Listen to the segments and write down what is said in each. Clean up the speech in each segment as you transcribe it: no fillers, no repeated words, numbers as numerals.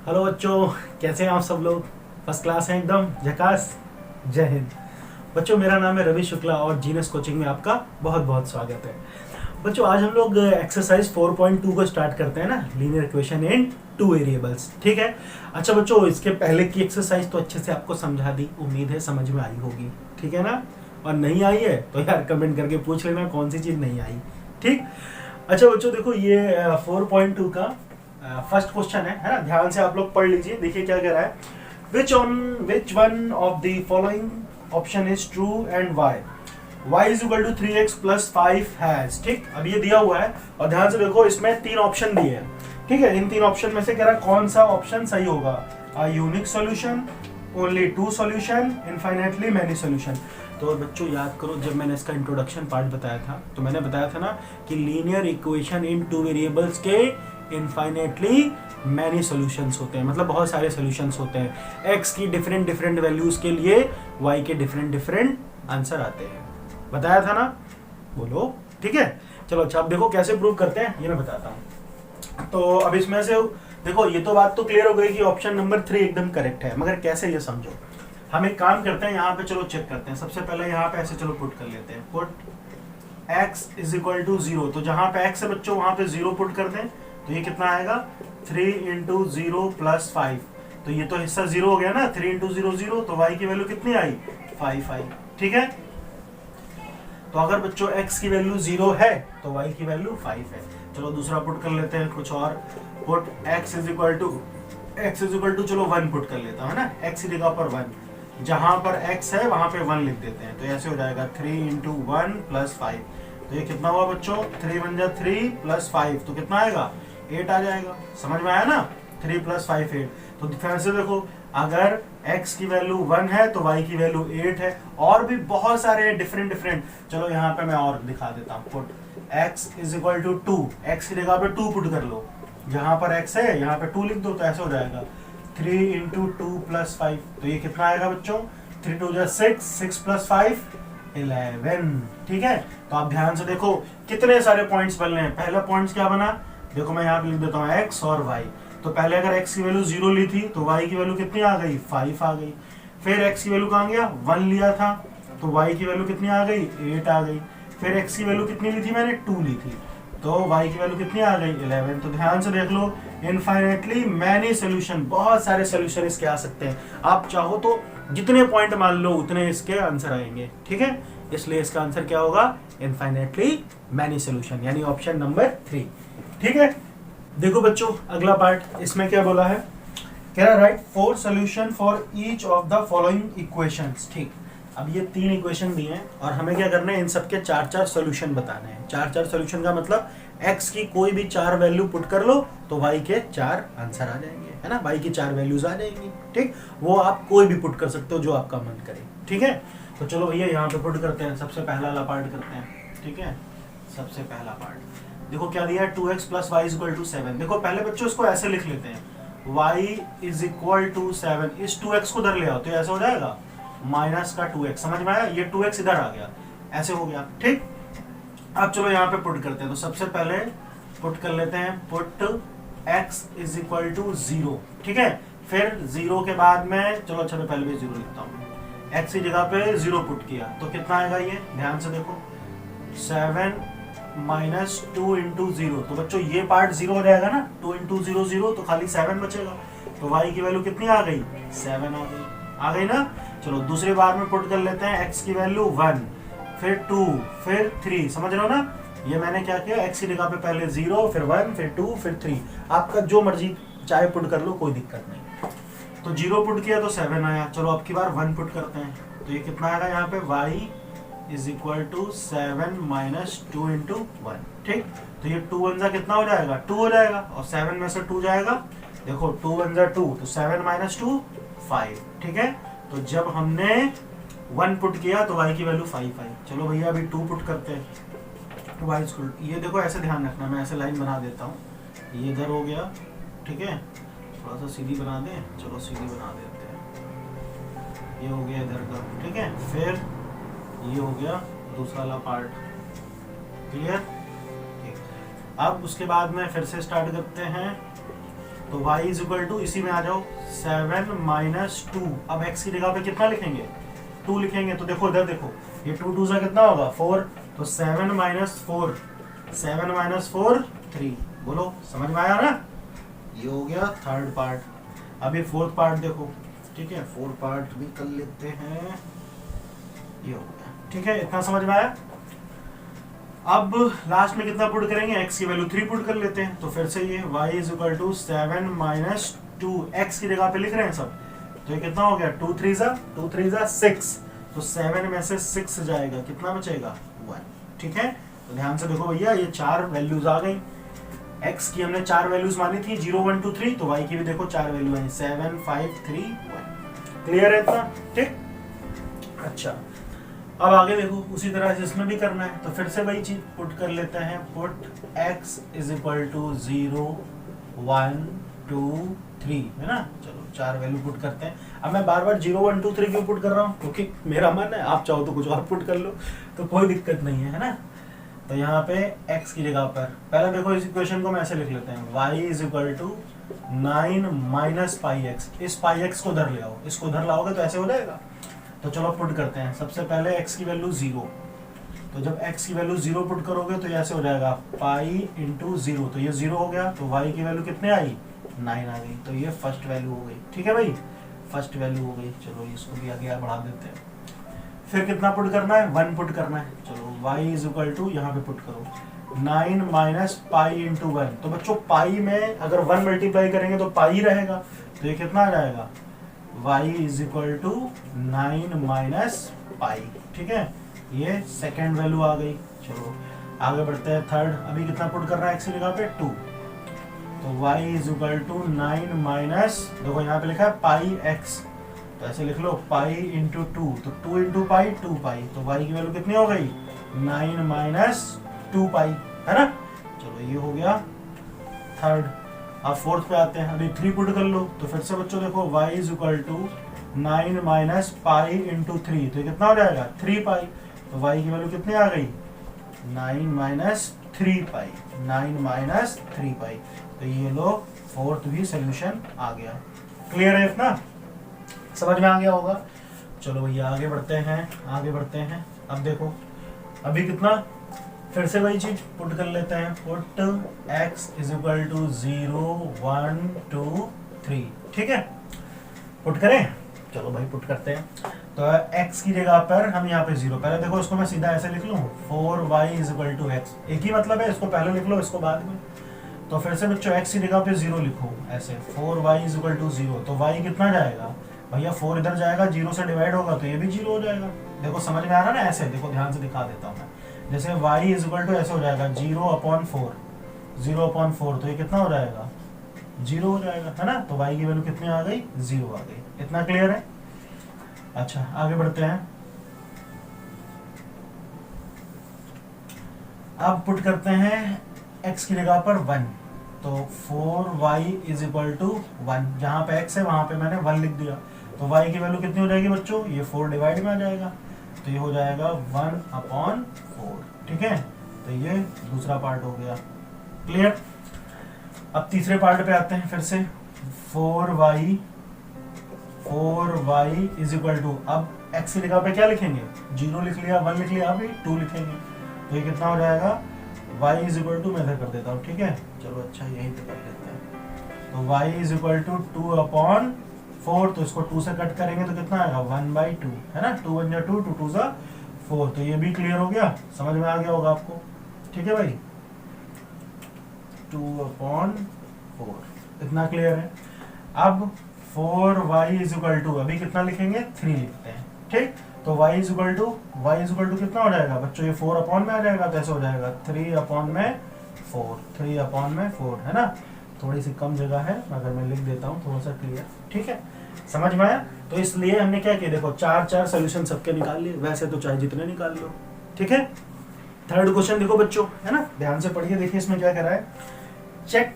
Hello बच्चों, कैसे हैं आप सब लोग? फर्स्ट क्लास हैं एकदम झकास। जय हिंद। बच्चों, मेरा नाम है रवि शुक्ला और जीनस कोचिंग में आपका बहुत बहुत स्वागत है। बच्चों, आज हम लोग एक्सरसाइज 4.2 को स्टार्ट करते हैं ना, linear equation in two variables. ठीक है। अच्छा बच्चों, इसके पहले की एक्सरसाइज तो अच्छे से आपको समझा दी, उम्मीद है समझ में आई होगी। ठीक है ना? और नहीं आई है तो यार कमेंट करके पूछ लेना कौन सी चीज़ नहीं आई। ठीक। अच्छा बच्चों, देखो ये 4.2 का फर्स्ट क्वेश्चन है ना? ध्यान से आप लोग पढ़ लीजिए। देखिए क्या कह रहा है, which one of the following option is true and why. y is equal to 3x plus 5 has. ठीक, अब ये दिया हुआ है और ध्यान से देखो, इसमें तीन ऑप्शन दिए हैं। ठीक है, इन तीन ऑप्शन में से कह रहा है कौन सा ऑप्शन सही होगा। A unique solution, only two solution, infinitely many solution. तो बच्चों याद करो, जब मैंने इसका इंट्रोडक्शन पार्ट बताया था तो मैंने बताया था ना कि linear equation in two variables के इनफाइनाइटली मैनी सॉल्यूशंस होते हैं, मतलब बहुत सारे सॉल्यूशंस होते हैं। x की डिफरेंट डिफरेंट वैल्यूज के लिए y के डिफरेंट डिफरेंट आंसर आते हैं। बताया था ना? बोलो। ठीक है, चलो अच्छा, अब देखो कैसे प्रूव करते हैं ये मैं बताता हूँ। तो अब इसमें से देखो, ये तो बात तो क्लियर हो गई कि ऑप्शन नंबर 3 एकदम करेक्ट है, मगर कैसे ये समझो। हम एक काम करते हैं, यहाँ पे चलो चेक करते हैं। सबसे पहले यहाँ पे ऐसे चलो पुट कर लेते हैं, put x is equal to 0। तो जहां पे x है बच्चों वहां पे 0 पुट कर दें तो ये कितना आएगा, 3 इंटू 0 प्लस 5। तो ये तो हिस्सा 0 हो गया ना, 3 इंटू 0 0, तो y की वैल्यू कितनी आई, 5 आई। ठीक है, तो अगर बच्चों x की वैल्यू 0 है तो y की वैल्यू 5 है। चलो दूसरा पुट कर लेते हैं कुछ और। Put x is equal to चलो 1 पुट कर लेता हूं, है ना? x की जगह पर 1, जहां पर x है वहां पे 1 लिख देते हैं। तो ऐसे हो जाएगा 3 इंटू 1 प्लस 5। तो ये कितना हुआ बच्चों, 3 1 जा 3 प्लस 5, तो कितना आएगा, 8 आ जाएगा। समझ में आया ना? 3 प्लस 5 8। तो फिर से देखो, अगर x की वैल्यू 1 है तो y की वैल्यू 8 है। और भी बहुत सारे डिफरेंट डिफरेंट, चलो यहाँ पे मैं और दिखा देता हूँ। Put x is equal to 2, x की जगह पे 2 पुट कर लो, जहां पर x है यहाँ पे 2 लिख दो, तो ऐसे हो जाएगा 3 इंटू 2 प्लस 5। तो ये कितना आएगा बच्चों, 3 2 जा 6, 6 प्लस 5 11। ठीक है, तो आप ध्यान से देखो कितने सारे पॉइंट्स बनने हैं। पहला पॉइंट्स क्या बना, देखो मैं यहाँ पे लिख देता हूँ x और y। तो पहले अगर x की वैल्यू 0 ली थी तो y की वैल्यू कितनी आ गई, 5 आ गई। फिर x की वैल्यू कहाँ गया, 1 लिया था तो y की वैल्यू कितनी आ गई, 8 आ गई। फिर x की वैल्यू कितनी ली थी मैंने, 2 ली थी, तो y की वैल्यू कितनी आ गई, 11। तो ध्यान से देख लो, इनफाइनेटली मैनी सोल्यूशन, बहुत सारे सोल्यूशन इसके आ सकते हैं। आप चाहो तो जितने पॉइंट मान लो उतने इसके आंसर आएंगे। ठीक है, इसलिए इसका आंसर क्या होगा, इनफाइनेटली मैनी सोल्यूशन, यानी ऑप्शन नंबर 3। ठीक है, देखो बच्चों अगला पार्ट, इसमें क्या बोला है, कह रहा है right 4 solution for each of the following equations. ठीक, अब ये 3 इक्वेशन दिए हैं और हमें क्या करना है, इन सबके 4-4 सॉल्यूशन बताने हैं। 4-4 सॉल्यूशन का मतलब x की कोई भी 4 वैल्यू पुट कर लो तो y के 4 आंसर आ जाएंगे, है ना? y की 4 वैल्यूज आ जाएंगी। ठीक, वो आप कोई भी पुट कर सकते हो जो आपका मन करे। ठीक है, तो चलो भैया यहाँ पे पुट करते हैं। सबसे पहला वाला पार्ट करते हैं। ठीक है, सबसे पहला पार्ट देखो क्या दिया है, 2x plus y is equal to 7। देखो पहले बच्चों इसको ऐसे लिख लेते हैं, y इज इक्वल टू 7। इस 2x को इधर ले आओ तो ऐसा हो जाएगा माइनस का 2x। समझ में आया? ये 2x इधर आ गया, ऐसे हो गया। ठीक, अब चलो यहाँ पे पुट करते हैं। तो सबसे पहले पुट कर लेते हैं, put x is equal to 0। ठीक है, फिर 0 के बाद में चलो अच्छा मैं पहले भी 0 लिखता हूँ। x की जगह पे 0 पुट किया तो कितना आएगा, ये ध्यान से देखो, 7 माइनस 2 इंटू 0। तो बच्चों ये पार्ट 0 हो जाएगा ना, 2 इंटू 0 0, तो खाली 7 बचेगा। तो y की वैल्यू कितनी आ गई, 7 आ गई ना। चलो दूसरी बार में पुट कर लेते हैं, x की वैल्यू 1, फिर 2, फिर 3। समझ रहे हो ना? ये मैंने क्या किया, x की जगह पे पहले 0, फिर 1, फिर 2, फिर 3। आपका जो मर्जी चाहे पुट कर लो, कोई दिक्कत नहीं। तो 0 पुट किया तो 7 आया। चलो अब की बार 1 पुट करते हैं तो ये कितना आएगा, यहाँ पे y is equal to 7 minus 2 into 1। ठीक, तो ये 2 1 जा कितना हो जाएगा, 2 हो जाएगा, और 7 में से 2 जाएगा। देखो 2 1 जा 2, तो 7 माइनस 2 5। ठीक है, तो जब हमने 1 पुट किया तो y की वैल्यू 5 आई। चलो भैया अभी 2 पुट करते हैं। y स्कूल, ये देखो ऐसे ध्यान रखना, मैं ऐसे लाइन बना देता हूँ, ये इधर हो गया। ठीक है, थोड़ा सा सीधी बना दें, चलो सीधी बना देते हैं, ये हो गया इधर का। ठीक है, फिर ये हो गया दूसरा वाला पार्ट। क्लियर? ठीक, अब उसके बाद में फिर से स्टार्ट करते हैं। तो y इज इक्वल टू, इसी में आ जाओ, 7 माइनस 2। अब x की जगह पे कितना लिखेंगे, 2 लिखेंगे। तो देखो इधर देखो, ये 2 2 से कितना होगा 4, तो 7 माइनस 4, 7 माइनस 4 3। बोलो समझ में आया ना। ये हो गया थर्ड पार्ट। अब ये फोर्थ पार्ट देखो, ठीक है, फोर्थ पार्ट भी कर लेते हैं। ये हो गया, ठीक है, इतना समझ में आया। अब लास्ट में कितना पुट करेंगे, x की वैल्यू 3 पुट कर लेते हैं। तो फिर से ये y is equal to 7 minus 2, x की जगह पे लिख रहे हैं सब, तो ये कितना हो गया, 2 3 जा 6, तो 7 में से 6 जाएगा, कितना बचेगा 1। ठीक है, तो ध्यान से देखो भैया, ये 4 वैल्यूज आ गई। x की हमने 4 वैल्यूज मानी थी, 0 1 2 3, तो y की भी देखो 4 वैल्यू आई, 7 5 3 1। क्लियर है इतना, ठीक। अच्छा, अब आगे देखो, उसी तरह से इसमें भी करना है। तो फिर से वही चीज पुट कर लेते हैं, put x is equal to 0 1 2 3, है ना। चलो 4 वैल्यू पुट करते हैं। अब मैं बार बार 0 1 2 3 क्यों पुट कर रहा हूँ, क्योंकि मेरा मन है, आप चाहो तो कुछ और पुट कर लो, तो कोई दिक्कत नहीं है ना। तो यहाँ पे x की जगह पर पहले देखो, इस इक्वेशन को मैं ऐसे लिख लेते हैं, y is equal to 9 minus pi x. इस पाई एक्स को उधर ले आओ, इसको उधर लाओगे तो ऐसे हो जाएगा। तो चलो पुट करते हैं। सबसे पहले x की वैल्यू 0, तो जब x की वैल्यू 0 पुट करोगे तो ये ऐसे हो जाएगा, पाई इंटू 0, तो ये 0 हो गया। तो y की वैल्यू कितने आई, 9 आ गई। तो ये फर्स्ट वैल्यू हो गई। ठीक है भाई, फर्स्ट वैल्यू हो गई। चलो इसको भी आगे बढ़ा देते हैं। फिर कितना पुट करना है, 1 पुट करना है। चलो y इज इक्वल टू, यहाँ पे पुट करो, 9 माइनस पाई इंटू 1। तो बच्चों पाई में अगर 1 मल्टीप्लाई करेंगे तो पाई रहेगा, तो ये कितना आ जाएगा, y is equal to 9 minus pi. ठीक है, ये सेकेंड वैल्यू आ गई। चलो आगे बढ़ते हैं, थर्ड। अभी कितना पुट कर रहा है x की जगह पे, 2, तो y is equal to 9 minus, देखो यहाँ पे लिखा है पाई x, तो ऐसे लिख लो, पाई इंटू 2, तो 2 इंटू पाई 2 पाई, तो y की वैल्यू कितनी हो गई, 9 माइनस 2 पाई, है ना। चलो ये हो गया थर्ड। अब फोर्थ पे आते हैं। अभी 3 पुट कर लो, तो फिर से बच्चों देखो, y is equal to 9 minus pi into 3, तो कितना हो जाएगा 3 पाई, तो y की वैल्यू कितनी आ गई, 9 माइनस 3 पाई, 9 माइनस 3 पाई। तो ये लो फोर्थ भी सोल्यूशन आ गया। क्लियर है इतना, समझ में आ गया होगा। चलो भैया आगे बढ़ते हैं, आगे बढ़ते हैं। अब देखो, अभी कितना, फिर से वही चीज पुट कर लेते हैं, put x is equal to 0 1 2 3। ठीक है, पुट करें। चलो भाई पुट करते हैं। तो x की जगह पर हम यहाँ पे 0, पहले देखो इसको मैं सीधा ऐसे लिख लूँ, 4y is equal to x। एक ही मतलब है, इसको पहले लिख लो, इसको बाद में। तो फिर से बच्चों x की जगह पे 0 लिखो, ऐसे 4y इज इक्वल टू 0, तो y कितना जाएगा भैया, 4 इधर जाएगा, 0 से डिवाइड होगा तो ये भी 0 हो जाएगा। देखो समझ में आ रहा है ना, ऐसे देखो, ध्यान से दिखा देता हूँ मैं। जैसे y इज इक्वल टू ऐसे हो जाएगा, 0/4, 0/4, तो ये कितना हो जाएगा, 0 हो जाएगा, है ना। तो y की वैल्यू कितनी आ गई, 0 आ गई। इतना क्लियर है। अच्छा आगे बढ़ते हैं। अब पुट करते हैं x की जगह पर 1, तो 4y इज इक्वल टू 1, जहां पे x है वहां पे मैंने 1 लिख दिया। तो y की वैल्यू कितनी हो जाएगी बच्चों, ये 4 डिवाइड में आ जाएगा, तो ये हो जाएगा 1/4। ठीक है, तो ये दूसरा पार्ट हो गया। क्लियर। अब तीसरे पार्ट पे आते हैं फिर से, 4y इज इक्वल टू, अब x की जगह पे क्या लिखेंगे, 0 लिख लिया, 1 लिख लिया, अभी 2 लिखेंगे, तो ये कितना हो जाएगा, y इज इक्वल टू, मैं इधर कर देता हूँ। ठीक है, चलो अच्छा यहीं पे कर लेते हैं। तो y इज इक्वल टू 2/4, तो इसको 2 से कट करेंगे तो कितना आएगा, 1/2, है ना। 2 1 2, 2 2 4, तो ये भी क्लियर हो गया, समझ में आ गया होगा आपको। ठीक है भाई, 2/4, इतना क्लियर है। अब 4y इज इक्वल टू, अभी कितना लिखेंगे, 3 लिखते हैं। ठीक, तो y इज इक्वल टू कितना हो जाएगा बच्चों, ये 4 में आ जाएगा, तो ऐसे हो जाएगा 3/4, है ना। थोड़ी सी कम जगह है, अगर मैं लिख देता हूँ थोड़ा सा क्लियर। ठीक है, समझ में आया। तो इसलिए हमने क्या किया, देखो 4 सोल्यूशन सबके निकाल लिए, वैसे तो चाहे जितने निकाल लो। ठीक है, थर्ड क्वेश्चन देखो बच्चों, है ना, ध्यान से पढ़िए। देखिए इसमें क्या कह रहा है, check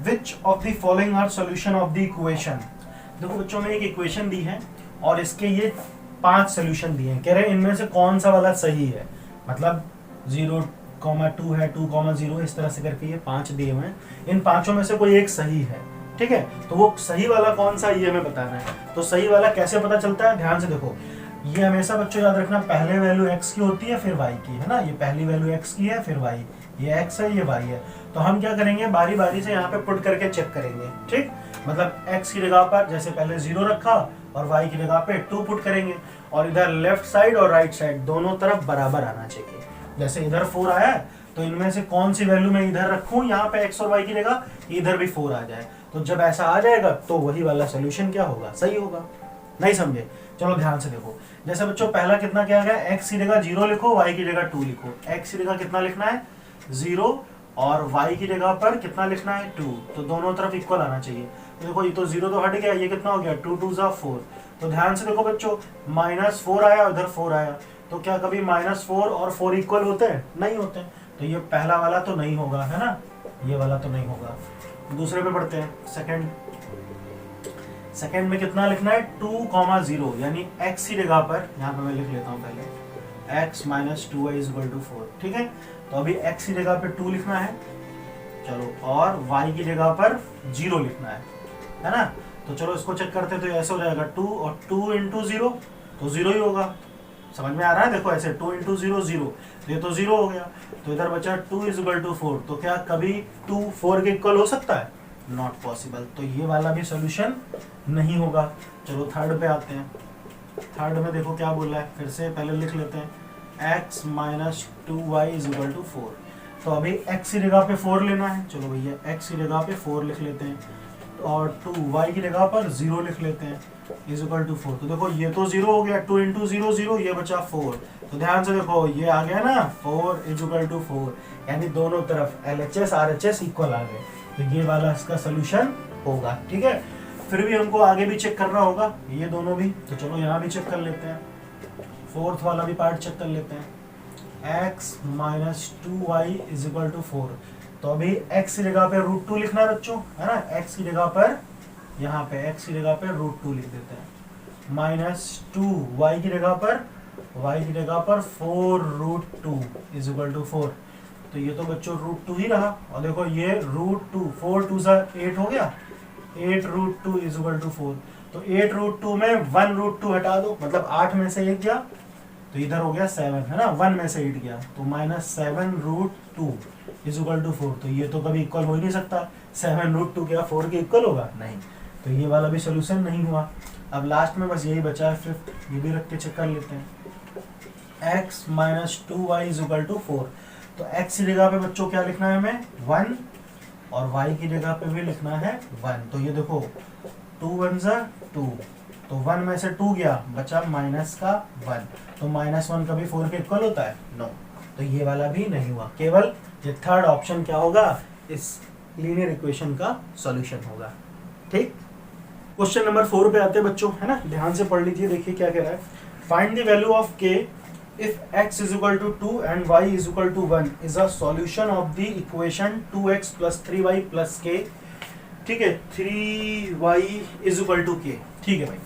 which of the following are solution of the equation. देखो बच्चों में एक इक्वेशन दी है और इसके ये 5 सोल्यूशन दिए हैं। कह रहे हैं इनमें से कौन सा वाला सही है, मतलब 0,2 है, 2,0, इस तरह से करके ये 5 दिए हुए हैं। इन 5 में से कोई एक सही है। ठीक है, तो वो सही वाला कौन सा ये हमें बताना है। तो सही वाला कैसे पता चलता है, ध्यान से देखो, ये हमेशा बच्चों याद रखना पहले वैल्यू x की होती है फिर y की, है ना, ये पहली वैल्यू x की है फिर y, ये x है ये y है। तो हम क्या करेंगे, बारी बारी से यहाँ पे पुट करके चेक करेंगे, ठीक, मतलब x की जगह पर जैसे पहले 0 रखा और y की जगह पे 2 पुट करेंगे, और इधर लेफ्ट साइड और राइट साइड दोनों तरफ बराबर आना चाहिए। जैसे इधर 4 आया है तो इनमें से कौन सी वैल्यू मैं इधर रखूं यहाँ पे x और y की जगह, इधर भी 4 आ जाए। तो जब ऐसा आ जाएगा तो वही वाला सोल्यूशन क्या होगा, सही होगा। नहीं समझे, चलो ध्यान से देखो। जैसे बच्चों पहला कितना किया गया, x की जगह 0 लिखो, y की जगह 2 लिखो। x की जगह कितना लिखना है 0 और y की जगह पर कितना लिखना है 2, तो दोनों तरफ इक्वल आना चाहिए। तो देखो ये तो 0 तो हट गया, ये कितना हो गया 2 2 जा 4। तो ध्यान से देखो बच्चों, -4 आया उधर 4 आया, तो क्या कभी -4 और 4 इक्वल होते हैं, नहीं होते। तो ये पहला वाला तो नहीं होगा, है ना, ये वाला तो नहीं होगा। दूसरे पे पढ़ते हैं, सेकंड में कितना लिखना है 2,0, यानी x की जगह पर, यहाँ पे मैं लिख लेता हूँ पहले x - 2y = 4, ठीक है। तो अभी x की जगह पे 2 लिखना है, चलो, और y की जगह पर 0 लिखना है ना। तो चलो इसको चेक करते हैं, तो ऐसे हो जाएगा 2 और 2 × 0 तो 0 ही होगा। समझ में आ रहा है, देखो ऐसे 2 × 0 0, तो ये तो 0 हो गया। तो इधर बचा 2 = 4, तो क्या कभी 2 4 के इक्वल हो सकता है, नॉट पॉसिबल। तो ये वाला भी सोल्यूशन नहीं होगा। चलो थर्ड पे आते हैं। थर्ड में देखो क्या बोल रहा है, फिर से पहले लिख लेते हैं x - 2y = 4। तो अभी x की जगह पे 4 लेना है, चलो भैया x की जगह पे 4 लिख लेते हैं, और 2y की जगह पर 0 लिख लेते हैं = 4। तो देखो ये तो 0 हो गया, 2 × 0 0, ये बचा 4। तो ध्यान से देखो ये आ गया ना 4 = 4, यानी दोनों तरफ LHS RHS इक्वल आ गए। तो ये वाला इसका सोल्यूशन होगा, ठीक है। फिर भी हमको आगे भी चेक करना होगा ये दोनों भी, तो चलो यहाँ भी चेक कर लेते हैं। फोर्थ वाला भी पार्ट चेक कर लेते हैं, x - 2y = 4। तो अभी x की जगह पे √2 लिखना है बच्चों, है ना, x की जगह पर, यहाँ पे x की जगह पे √2 लिख देते हैं, -2 y की जगह पर, y की जगह पर 4√2 = 4। तो ये तो बच्चों √2 ही रहा, और देखो ये √2, 4 2 जा 8 हो गया, 8√2 = 4। तो 8√2 में 1√2 हटा दो, मतलब 8 में से 1 गया, तो इधर हो गया 7, है ना, 1 में से 8 गया, तो -7√2 = 4। तो ये तो कभी इक्वल हो ही नहीं सकता, 7√2 क्या 4 के इक्वल होगा, नहीं। तो ये वाला भी सोल्यूशन नहीं हुआ। अब लास्ट में बस यही बचा है फिफ्थ, ये भी रख के चेक कर लेते हैं, x - 2y = 4। तो x की जगह पे बच्चों क्या लिखना है हमें 1, और y की जगह पे भी लिखना है 1। तो ये देखो 2 1 जा 2, तो 1 में से 2 गया, बचा -1। तो -1 कभी 4 के इक्वल होता है, नो। तो ये वाला भी नहीं हुआ, केवल ये थर्ड ऑप्शन क्या होगा, इस लीनियर इक्वेशन का सॉल्यूशन होगा, ठीक। क्वेश्चन नंबर 4 पे आते हैं बच्चों, है ना, ध्यान से पढ़ लीजिए, देखिए क्या कह रहा है। Find the value of k if x = 2 and y = 1 is a solution of the equation 2x + 3y + k, ठीक है, 3y = k, ठीक है भाई।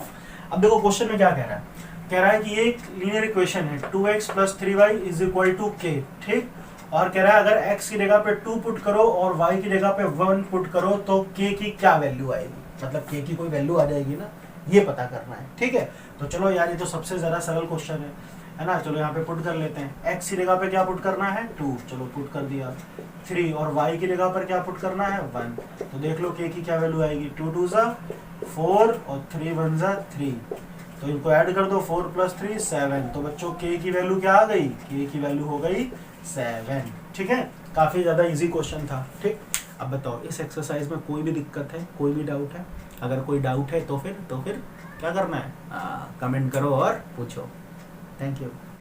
अब देखो क्वेश्चन में क्या कह रहा है, कह रहा है कि ये एक लीनियर इक्वेशन है 2x + 3y = k, ठीक, और कह रहा है अगर x की जगह पे 2 पुट करो और y की जगह पे 1 पुट करो तो k की क्या वैल्यू आएगी, मतलब k की कोई वैल्यू आ जाएगी ना, ये पता करना है, ठीक है। तो चलो यार ये तो सबसे ज्यादा सरल क्वेश्चन है ना। चलो यहाँ पे पुट कर लेते हैं, x की जगह पे क्या पुट करना है 2, चलो पुट कर दिया, 3, और y की जगह पर क्या पुट करना है 1। तो देख लो k की क्या वैल्यू आएगी, 2 2 जा 4 और 3 1 जा 3, तो इनको ऐड कर दो, 4 + 3 7। तो बच्चों k की वैल्यू क्या आ गई, k की वैल्यू हो गई 7, ठीक है। काफी ज्यादा इजी क्वेश्चन था, ठीक। अब बताओ इस एक्सरसाइज में कोई भी दिक्कत है, कोई भी डाउट है? अगर कोई डाउट है तो फिर क्या करना है, कमेंट करो और पूछो। Thank you.